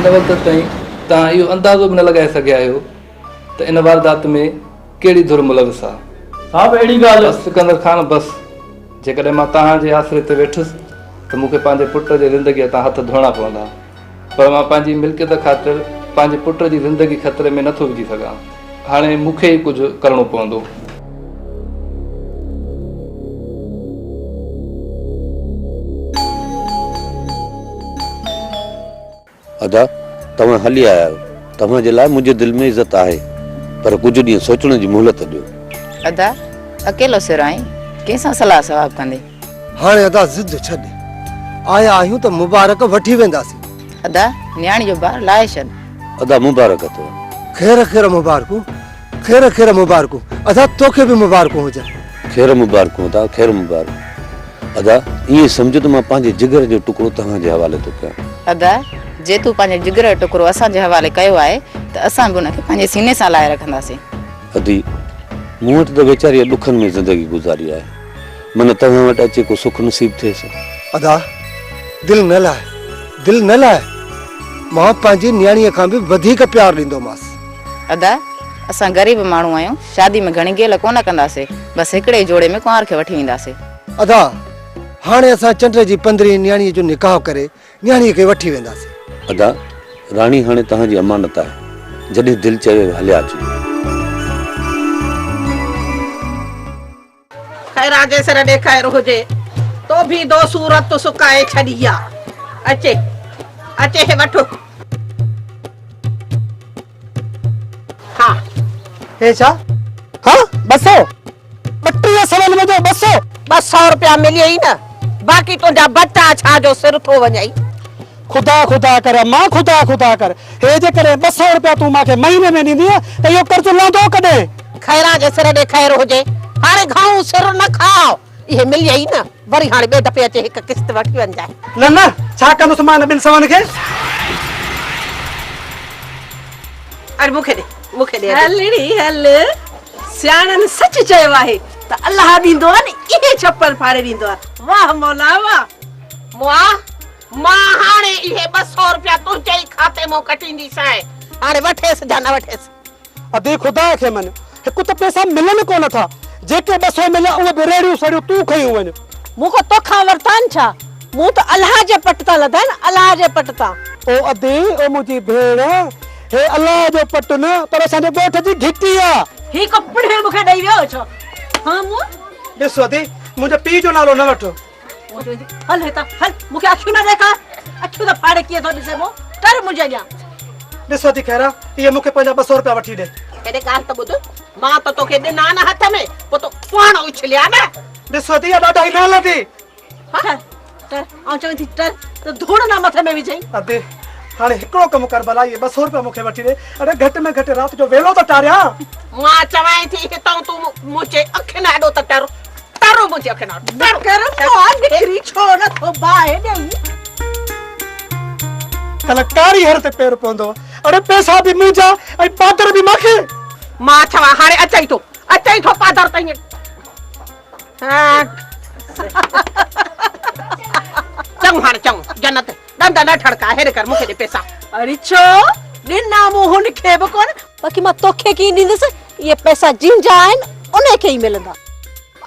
हिन वक़्त ताईं तव्हां इहो अंदाज़ो बि न लॻाए सघिया आहियो त इन वारदात में कहिड़ी धुर मुलविस आहे। साहब अहिड़ी ॻाल्हि सिकंदर खान, बसि जेकॾहिं मां तव्हांजे आसिरे ते वेठुसि त मूंखे पंहिंजे पुट जी ज़िंदगीअ तां हथ धोइणा पवंदा, पर मां पंहिंजी मिल्कियत ख़ातिर पंहिंजे पुट जी ज़िंदगी ख़तरे में नथो विझी सघां। हाणे मूंखे ई कुझु करिणो पवंदो। अदा तव्हां हली आया आहियो, तव्हांजे लाइ मुंहिंजे दिलि में इज़त आहे, पर कुझु ॾींहं सोचण जी मोहलत ॾियो। अदा अकेलो सिर आहीं, कंहिंसां सलाह सवाब कंदे? हाणे अदा ज़िद छॾ, आया आहियूं त मुबारक वठी वेंदासीं। अदा न्याणी जो ॿार लाहे छॾ। अदा मुबारक अथव। ख़ैर ख़ैर मुबारकूं, ख़ैर ख़ैर मुबारकूं। अदा तोखे बि मुबारकूं हुजनि। ख़ैर मुबारकूं अदा, ख़ैर मुबारक। अदा ईअं सम्झो त मां पंहिंजे जिगर जो टुकड़ो तव्हांजे हवाले थो कयां। अदा जे तूं पंहिंजे जिगर जो टुकड़ो असांजे हवाले कयो आहे त असां बि उनखे पंहिंजे सीने सां लाहे रखंदासीं। अदी मूं वटि त वेचारी ॾुखनि में ज़िंदगी गुज़ारी आहे, मन तव्हां वटि अचे को सुख नसीब थिएसि। अदा दिलि न लाहे, दिलि न लाहे, मां पंहिंजी न्याणीअ खां बि वधीक प्यार ॾींदोमांसि। अदा असां ग़रीब माण्हू आहियूं, शादी में घणी गेल कोन कंदासीं, बसि हिकिड़े जोड़े में कुंवार खे वठी वेंदासीं। अदा हाणे असां चंड जी 15 न्याणीअ जो निकाह करे न्याणीअ खे वठी वेंदासीं। अदा राणी हाणे तव्हांजी अमानत आहे, जॾहिं दिलि चवे हलिया अचो। खैरा जे सिर ॾेखार हुजे तो भी दो सूरत सुकाए छॾी आहे। अचे अचे हे वठो। हाँ हे छा? हाँ 200 32 सवन में जो 200 रुपया मिलियो ई न, बाक़ी तुंहिंजा बच्चा छा जो सिर थो वञई। खुदा खुदा कर मां, खुदा खुदा कर। हे जे करे 200 रुपया तूं मांखे महीने में ॾींदी त इहो कर्ज लहंदो कॾहिं? खैरा जे सिर ॾेखार हुजे, हाणे घाऊं सिर न खाओ, इहे मिलियो ई न, वरी हाणे ॿिए दफ़े अचे हिकु किस्त वठी वञजाए। न न छा कंदुसि मां ॿिनि सवनि खे? अरे मूंखे ॾे हलड़ी हल, सियाणनि सच चयो आहे त अल्लाह ॾींदो आहे न, इहे छप्पल फाड़े ॾींदो आहे। वाह मौला वाह। मां हाणे इहे 200 रुपया तुंहिंजे ई खाते मां कटींदीसांइ, हाणे वठेसि या न वठेसि। अदी खुदा खे मन, हिकु त पैसा मिलनि कोन था, जेके 200 मिलिया उहे बि रेड़ियूं सड़ियूं तूं खयूं वञ। मूंखे तोखां वरतान छा, मूं त अल्लाह जे पट तां लधा न, अल्लाह जे पट तां। ओ अदी ओ मुंहिंजी भेण, हे अल्लाह जो पट न पर असांजे ॻोठ जी घिटी आहे। ही कपिड़े मूंखे ॾेई वियो छो? हाँ मूं ॾिसो अदी मुंहिंजे पीउ जो नालो न वठो। हल हितां हल, मूंखे अखियूं न ॾेखार, अखियूं त फाड़े कीअं थो ॾिसे मूं, कर मुंहिंजे अॻियां। ॾिसो अदी खैरा इहे मूंखे पंहिंजा 200 रुपया वठी ॾे। हेॾे ॻाल्हि त ॿुध, मां त तोखे ॾिना न हथ में, पोइ तो पाण उछलिया न। ॾिसो अदी इहा ॾाढा ई नाल थी। टर टर आऊं चवं थी टर त धूड़ न मथे में विझई। अदी हाणे हिकिड़ो कमु कर भला, इहे 200 रुपया मूंखे वठी ॾे। अरे घटि में घटि राति जो वेलो त टारिया। मां चवां थी हितां तूं मुंहिंजे अखियुनि हेॾो त टर टरो मुंहिंजे अखियुनि हेॾो कर निकिरी छो न थो बाहि ॾेई। कलकारी हर ते पैर पवंदो। अरे पैसा बि मुंहिंजा ऐं पादर बि मूंखे। मां चवां हाणे अचई थो पादर ताईं। चङो हाणे चङो, जन्नत ॾंद न ठड़का, हेॾे कर मूंखे ॾे पैसा। अरे छो ॾिना मूं हुनखे बि कोन, बाक़ी मां तोखे कीअं ॾींदसि? इहे पैसा जिंजा आहिनि उनखे ई मिलंदा।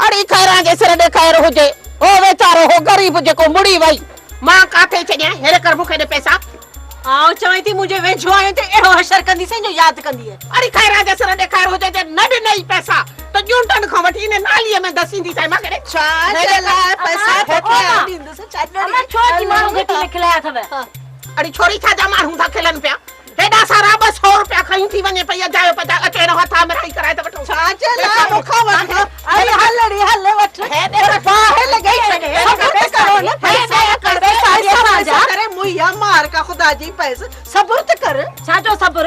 अड़ी खैरा जे सिर ॾेखार हुजे, हो वेचारो हो ग़रीब जेको मुड़ी वई, मां काथे छॾियां? हेॾे कर मूंखे ॾे पैसा। आऊं चवां थी मुंहिंजे वेझो आहीं त अहिड़ो हशर कंदीसीं जो यादि कंदी आहे। अरे खैरा जे सिर ॾेखार हुजे त न ॾिनई पैसा त ॼूंटनि खां वठी इन नालीअ में दसींदीसांइ। मां केॾे छा पैसा ॾींदसि छा छो की माण्हू घटि लिखलाया अथव। अड़ी छोरी छा जा माण्हू था खिलनि पिया, हेॾा सारा 200 रुपया खई थी वञे पई, अजायो पता अचे न हथा में रही कराए त वठो। छा चला मूंखां वठ, अरे हलड़ी हल वठ। हेॾे बाहि लॻई छॾे, करो न पैसा कर दे साजा करे मुइया मार का खुदा जी पैस सब्र त कर। छा जो सब्र?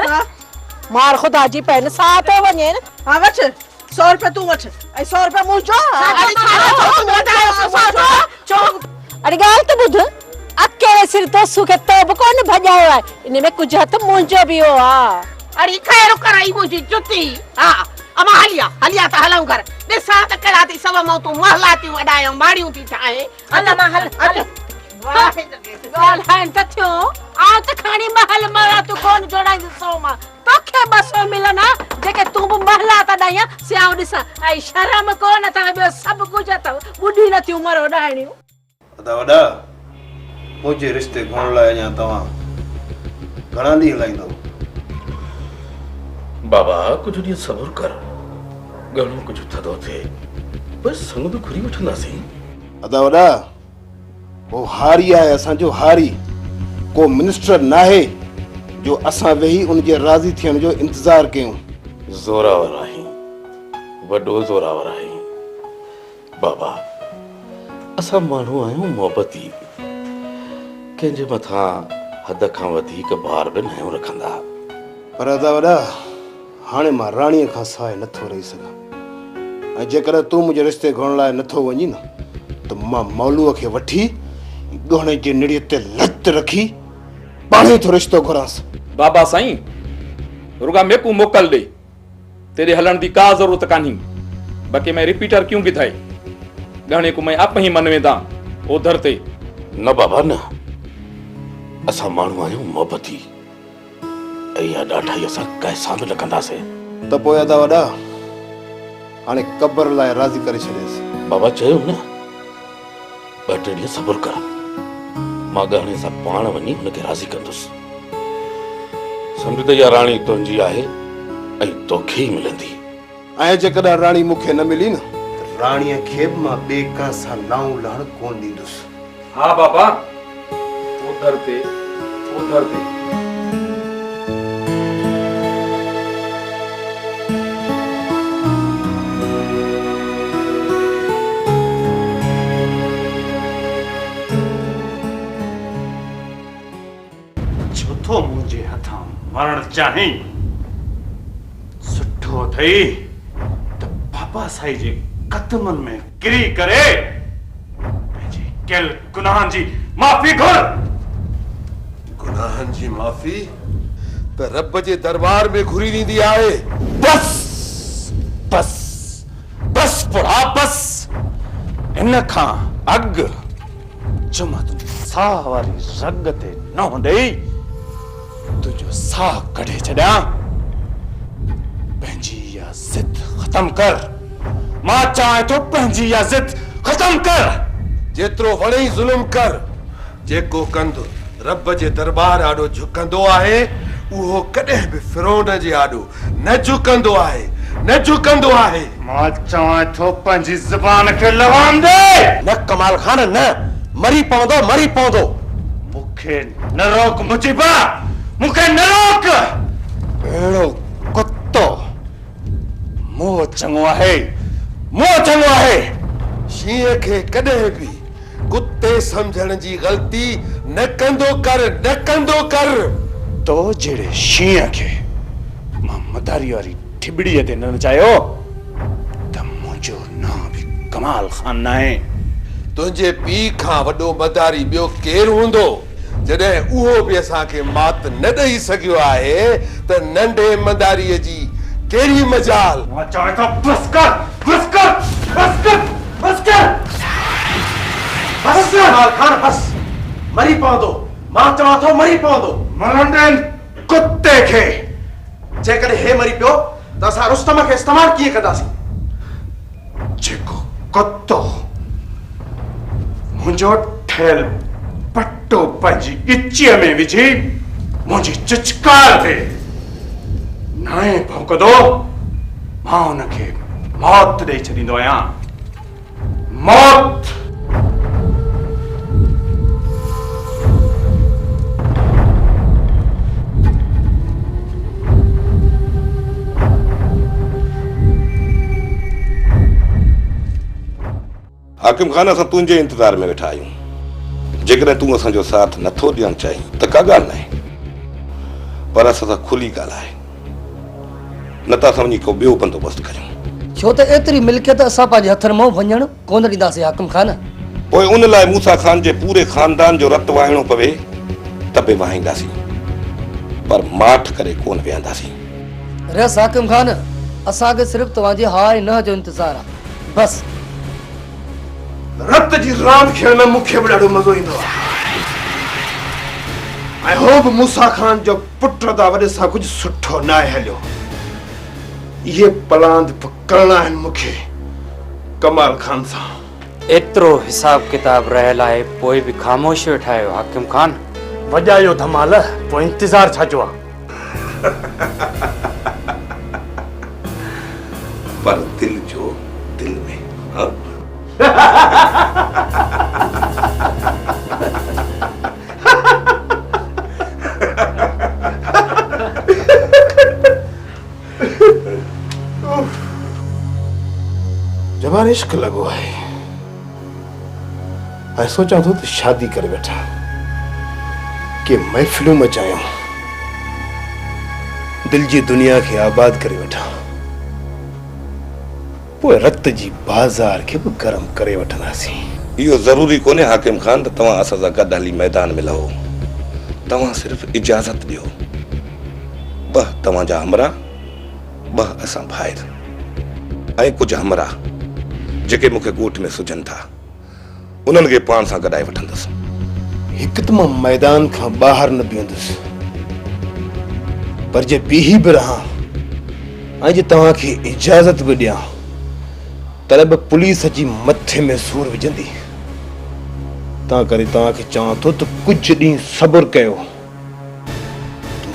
मार खुदा जी पैन साथ वञे न। हां वठ 100 रुपया तू वठ ऐं 100 रुपया मुंहिंजो। अरे ॻाल्हि त ॿुध, अकेले सिर तो सुखे तो बि कोन भॼायो आहे, इन में कुझु हथ मुंहिंजो बि हो आहे। अड़ी खैर कराई मुंहिंजी जुती। हा अमा हलिया त हलूं घर। ॾिसां त कहिड़ा थी सव मौतूं महला थियूं अॾायूं, माड़ियूं थी ठाहे। हल मां हल हल ॻाल्हाइनि त थियो आ त खणी महल मां तूं कोन जोड़ाईंदी सौ मां तोखे 200 मिलना जेके तूं बि महला त ॾाइयां सियाऊं ॾिसां ऐं शर्म कोन अथव ॿियो सभु कुझु अथव ॿुढी नथियूं मरो ॾाइणियूं अदा वॾा मुंहिंजे रिश्ते घुरण लाइ अञा तव्हां घणा ॾींहं हलाईंदव? बाबा कुछ ॾींहं सब्र कर घणो कुछ थदो थिए बस संग बि घुरी वठंदासीं। अदा वॾा वो हारी आहे असांजो हारी को मिनिस्टर नाहे जो असां वेही उनजे राज़ी थियण जो इंतज़ार कयूं। ज़ोरावर आहीं वॾो ज़ोरावर आहीं बाबा असां माण्हू आहियूं मोहबती कंहिंजे मथां हद खां वधीक भार बि न रखंदा। पर अदा वॾा हाणे मां राणीअ खां सवाइ नथो रही सघां ऐं जेकॾहिं तूं मुंहिंजे रिश्ते घुरण लाइ नथो वञी न त मां मौलूअ खे वठी गहणे जे निड़ीअ ते लत रखी पाणे थो रिश्तो घुरांसि। बाबा साईं रुगा मेकू मोकल दे तेरे हलण दी का जरूरत कान्ही बाकी मैं रिपीटर क्यों भी थाए गहणे को मैं आप ही मन में दा ओधर ते न बाबा न असां माण्हू आहियूं मोहबती ऐं ॾाढा ई असां कैसा बि लॻंदासीं। त पोइ अदा वॾा हाणे क़बर लाइ राज़ी करे छॾियसि। बाबा चयो न 2-3 ॾींहं सब्र कर मां गहणे सां पाण वञी हुनखे राज़ी कंदुसि। सम्झ त इहा राणी तुंहिंजी आहे ऐं तोखे ई मिलंदी। ऐं जेकॾहिं राणी मूंखे न मिली न त राणीअ खे बि मां ॿिए कंहिं सां लाऊं लहण कोन ॾींदुसि। हाँ बाबा उधर ते उधर ते छो मुंहिंजे हथां मरण चाहीं सुठो अथई त बाबा साईं जे कदमनि में किरी करे पंहिंजे कयल गुनाहनि जी माफ़ी घुर। गुनाहनि जी माफ़ी त रब जे दरबार में घुरी ॾींदी आहे। बस बस बस बुढ़ा बस इन खां अॻु जुमा तुंहिंजी साह वारी रग ते न ॾेई तुझो साह कढे छॾियां। पंहिंजी इहा ज़िद ख़तम कर मां चाहे थो पंहिंजी इहा ज़िद ख़तम कर। जेतिरो वणे ज़ुल्म कर जेको कंदो रब जे दरबार आॾो झुकंदो आहे उहो कॾहिं बि फिरौन जे आॾो न झुकंदो आहे न झुकंदो आहे। मां चाहे थो पंहिंजी ज़ुबान खे लवाम दे। न कमाल खान न मरी पवंदो मूंखे न रोक मुजीबा मूंखे न रोक। अहिड़ो कुतो मोह चङो आहे शींहं खे कॾहिं बि कुते सम्झण जी ग़लती न कंदो कर। तो जहिड़े शींहं खे मां मदारी वारी ठिबड़ीअ ते न नचायो त मुंहिंजो नाम बि कमाल खान न आहे। तुंहिंजे पीउ खां वॾो मदारी ॿियो केरु हूंदो जॾहिं उहो बि असांखे मात न ॾेई सघियो आहे त नंढे मदारीअ जी कहिड़ी मजाल। मां चाहे थो बस कर बस मरी पवंदो। मां चवां थो मरी पवंदो मरंदे कुत्ते खे। जेकॾहिं हे मरी पियो त असां रुस्तम खे इस्तेमालु कीअं कंदासीं? जेको कुत्तो मुंहिंजो ठहियल पट्टो पंहिंजी गिचीअ में विझी मुंहिंजी चिचकार ते नाए भौंकदो मां हुनखे मौत ॾेई छॾींदो आहियां। मौत। हाकिम खान असां तुंहिंजे इंतज़ार में वेठा आहियूं। जेकॾहिं तूं असांजो साथ नथो ॾियणु चाहीं त का ॻाल्हि न आहे पर असां सां खुली ॻाल्हाए न त असां वञी को ॿियो बंदोबस्तु कयूं। छो त एतिरी मिल्कियत असां पंहिंजे हथनि मां वञणु कोन ॾींदासीं हाकिम खान। पोइ उन लाइ मूसा खान जे पूरे खानदान जो रत वाहिणो पवे त बि वाहींदासीं पर माठ करे कोन विहंदासीं। रस हाकिम खान असांखे सिर्फ़ु तव्हांजे हा ऐं न जो इंतज़ारु आहे बस। रत जी रांदि खेॾण में मूंखे बि ॾाढो मज़ो ईंदो आहे। ऐं हो बि मूसा खान जो पुट था वॾे सां कुझु सुठो न आहे हलियो। इहे पलांद करणा आहिनि मूंखे कमाल खान सां। एतिरो हिसाब किताब रहियल आहे पोइ बि ख़ामोश वेठा आहियो हाकिम खान। वॼायो धमाल, पोइ इंतज़ार छाजो आहे? पर दिल जो दिल में हाँ? जवान इश्क लॻो आहे ऐं सोचां थो त शादी करे वेठा के महफ़िलूं मचायूं, दिल जी दुनिया खे आबाद करे वेठा, पोइ रत जी बाज़ार खे बि गरम करे वठंदासीं। इहो ज़रूरी कोन्हे हाकिम खान त तव्हां असां सां गॾु हली मैदान में लहो। तव्हां सिर्फ़ इजाज़त ॾियो। ॿ तव्हांजा हमरा, ॿ असां भाइर ऐं कुझु हमरा जेके मूंखे ॻोठ में सुझनि था, उन्हनि खे पाण सां गॾाए वठंदुसि। हिकु त मां मैदान खां ॿाहिरि न बीहंदुसि, पर जे बीही बि रहां ऐं जे तव्हांखे इजाज़त बि ॾियां तॾहिं बि पुलिस जी मथे में सूर विझंदी। तंहिं करे तव्हांखे चवां थो त कुझु ॾींहं सब्र कयो,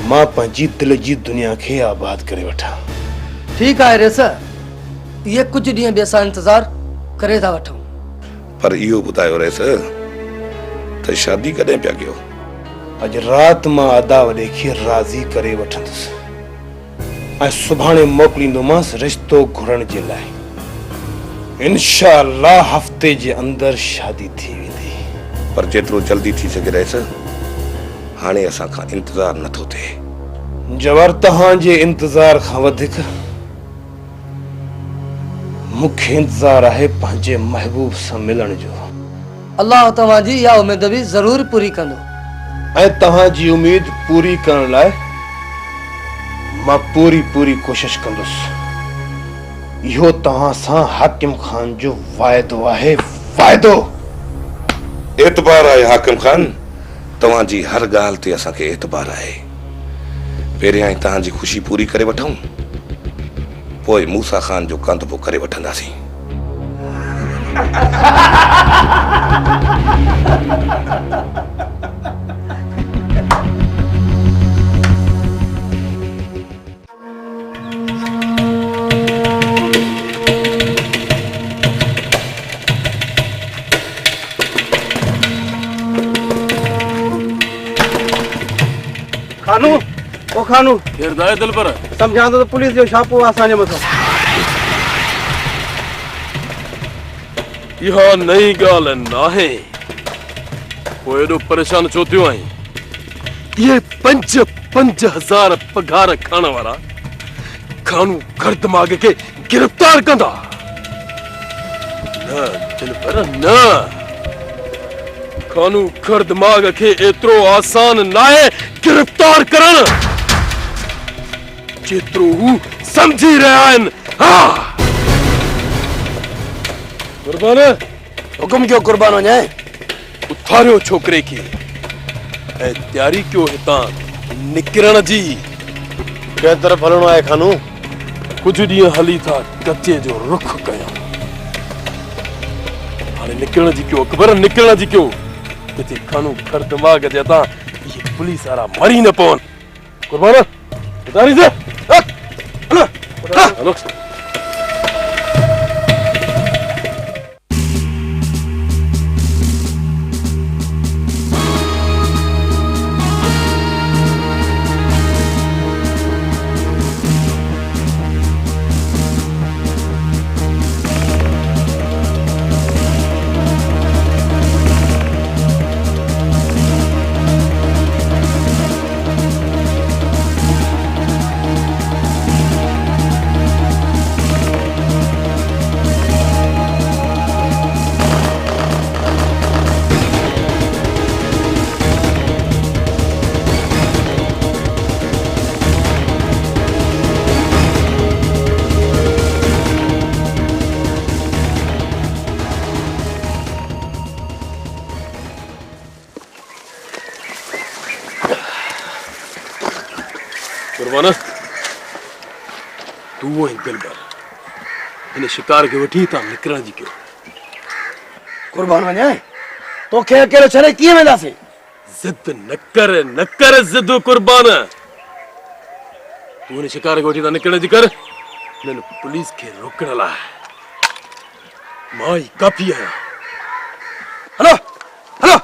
मां पंहिंजी दिल जी दुनिया खे आबाद करे वठां। ठीकु आहे रेस, इहे कुझु ॾींहं बि असां इंतज़ार करे था वठूं। पर इहो ॿुधायो रेस त शादी कॾहिं पिया कयो? अॼु राति मां अदा वॾे खे राज़ी करे वठंदुसि ऐं सुभाणे मोकिलींदोमांसि रिश्तो घुरण जे लाइ। इंशाअल्लाह हफ़्ते जे अंदरि शादी थी वेंदी। पर जेतिरो जल्दी थी सघे रेस, हाणे असां खां इंतज़ार नथो थिए। जवार तव्हांजे इंतज़ार खां वधीक मूंखे इंतज़ार आहे पंहिंजे महबूब सां मिलण जो। अल्लाह तव्हांजी इहा उमेद बि ज़रूर पूरी कंदो। ऐं तव्हांजी उमेद पूरी करण लाइ मां पूरी कोशिश कंदुसि। इहो तव्हां सां हाकिम खान जो वाइदो आहे, वाइदो। एतबार आहे हाकिम खान, तव्हांजी हर ॻाल्हि ते असांखे एतबार आहे। पहिरियां ई तव्हांजी ख़ुशी पूरी करे वठूं, पोइ मूसा खान जो कंदबो करे वठंदासीं। खानू ओ खानू केरदाए दिल पर समझां तो पुलिस जो छापो असांजे मथां। इहा नई ॻाल्हि नाहे, पोइ एॾो परेशान छो थियो आहीं? इहे 5,000 पघार खाइण वारा खानू घर दिमाग़ खे गिरफ़्तार कंदा। न दिल पर न, खानू घर दिमाग़ खे एतिरो आसान नाहे गिरफ़्तार करण जेतिरो हू समझी रहिया आहिनि। हा कुर्बान, हुकुम कयो कुर्बान वञे। उथारियो छोकिरे खे ऐं तयारी कयो हितां निकिरण जी। कंहिं तरफ़ हलणो आहे खानू? कुझु ॾींहं हली था कचे जो रुख कयूं। हाणे निकिरण जी कयो अकबर, निकिरण जी कयो, किथे खानू घर दिमाग़ जे हथां इहे पुलिस वारा मरी न पवनि। कुर्बान उतारी दे, हलो। कुर्बान तू ऐं दिलबर इन शिकार खे वठी तां निकिरण जी कयो। कुर्बान वञे तोखे अकेलो छॾे कीअं वेंदासीं? जिद न कर जिद कुर्बान। तू इन शिकार खे वठी तां निकिरण जी कर। हिननि पुलिस खे रोकण लाइ मां ई काफ़ी आहियां। हलो हलो।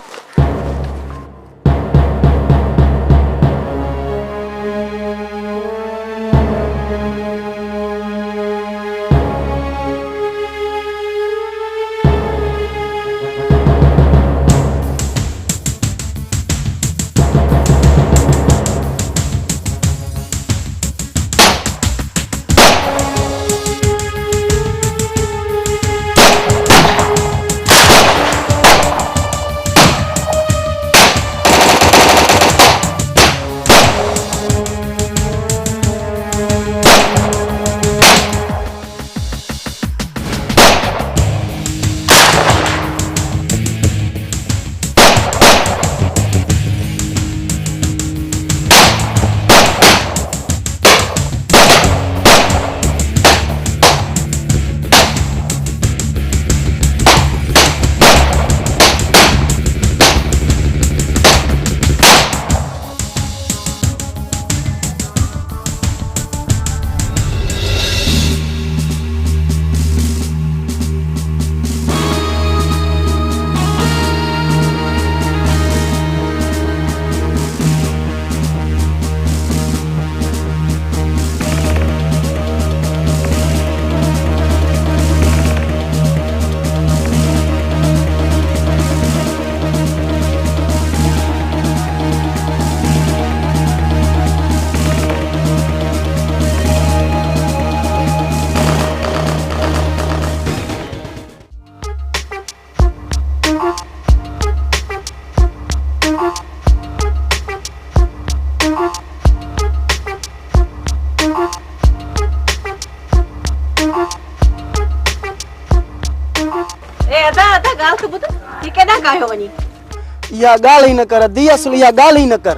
या गाल ही न कर दी असल या गाल ही न कर।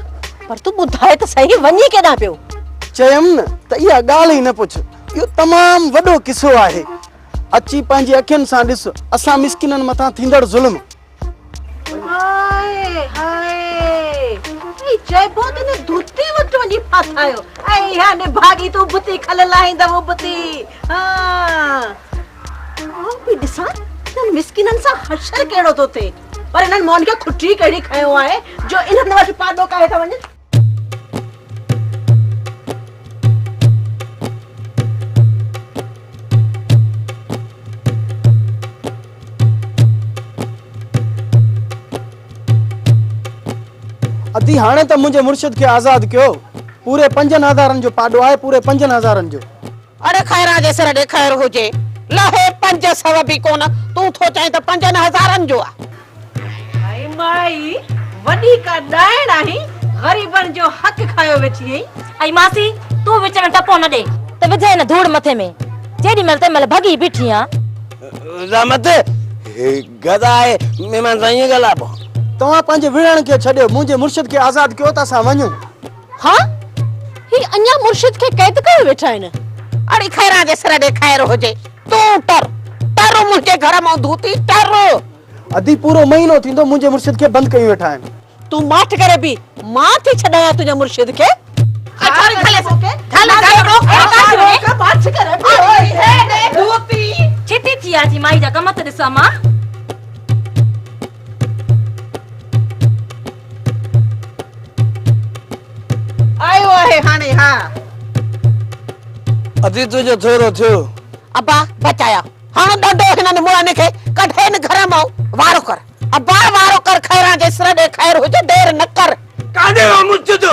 पर तू बुधाए तो सही वनी केडा पियो? चयम न त या गाल ही न पुछ। यो तमाम वडो किस्सो आहे। अची पंहिंजी अखियुनि सां ॾिस असां मिस्किननि मथां थींदड़ ज़ुल्म। हाय हाय ई चइबो त ने धुती वट वनी फाथायो ऐं हाने भागी तू बुती खल लाहींदा वो बुती। हां ओ भी ॾिसां न मिस्किननि सां हशर केड़ो तो थे पर इन्हनि मोन खे खुटी कहिड़ी खयो आहे जो इन्हनि वटि पाडो काहे था वञनि। अदी हाणे त मुंहिंजे मुर्शिद खे आज़ाद कयो। पूरे 5000 जो पाडो आहे पूरे 5000 जो। अरे खैरा जे सर ॾे खैर हुजे लहे 500 बि कोन तू थो चाहे त 5000 जो आहे। हाय माई वडी का डायण आहे गरीबन जो हक खायो वेठी है। आई मासी तू विच में टपो न दे त विझे न धूड़ मथे में जेडी मल ते मल भगी बीठी आ। रहमत गदा है मेहमान साईं गलाबो। तव्हां पंहिंजे विणण खे छॾियो मुंहिंजे मुर्शिद खे आज़ाद कयो त असां वञूं। हां ही अञा मुर्शिद खे कैद कयो वेठा आहिनि। अरे खैरा जे सर ॾे खैर हुजे तू टर टर मुंहिंजे घर मां धूती टर। अदी पूरो महीनो थींदो मुंहिंजे मुर्शिद खे बंदि कयूं वेठा आहिनि। तू माठ करे भी मां थी छॾाया तुंहिंजे मुर्शिद खे। अचारी खले खाला रोक माठ करे भी हे दे धूती छिती थी आजी माई जा कम त ॾिसां मां। आयो आहे हाणे। हां अदी तुझो थोरो थियो अब्बा बचाया हाणे ॾाढो हिननि मुआने खे कढे न घर मां वारो कर अब्बा वारो कर खैरा जे सर ॾे खैर हुजे देर न कर। काॾे मुर्शिद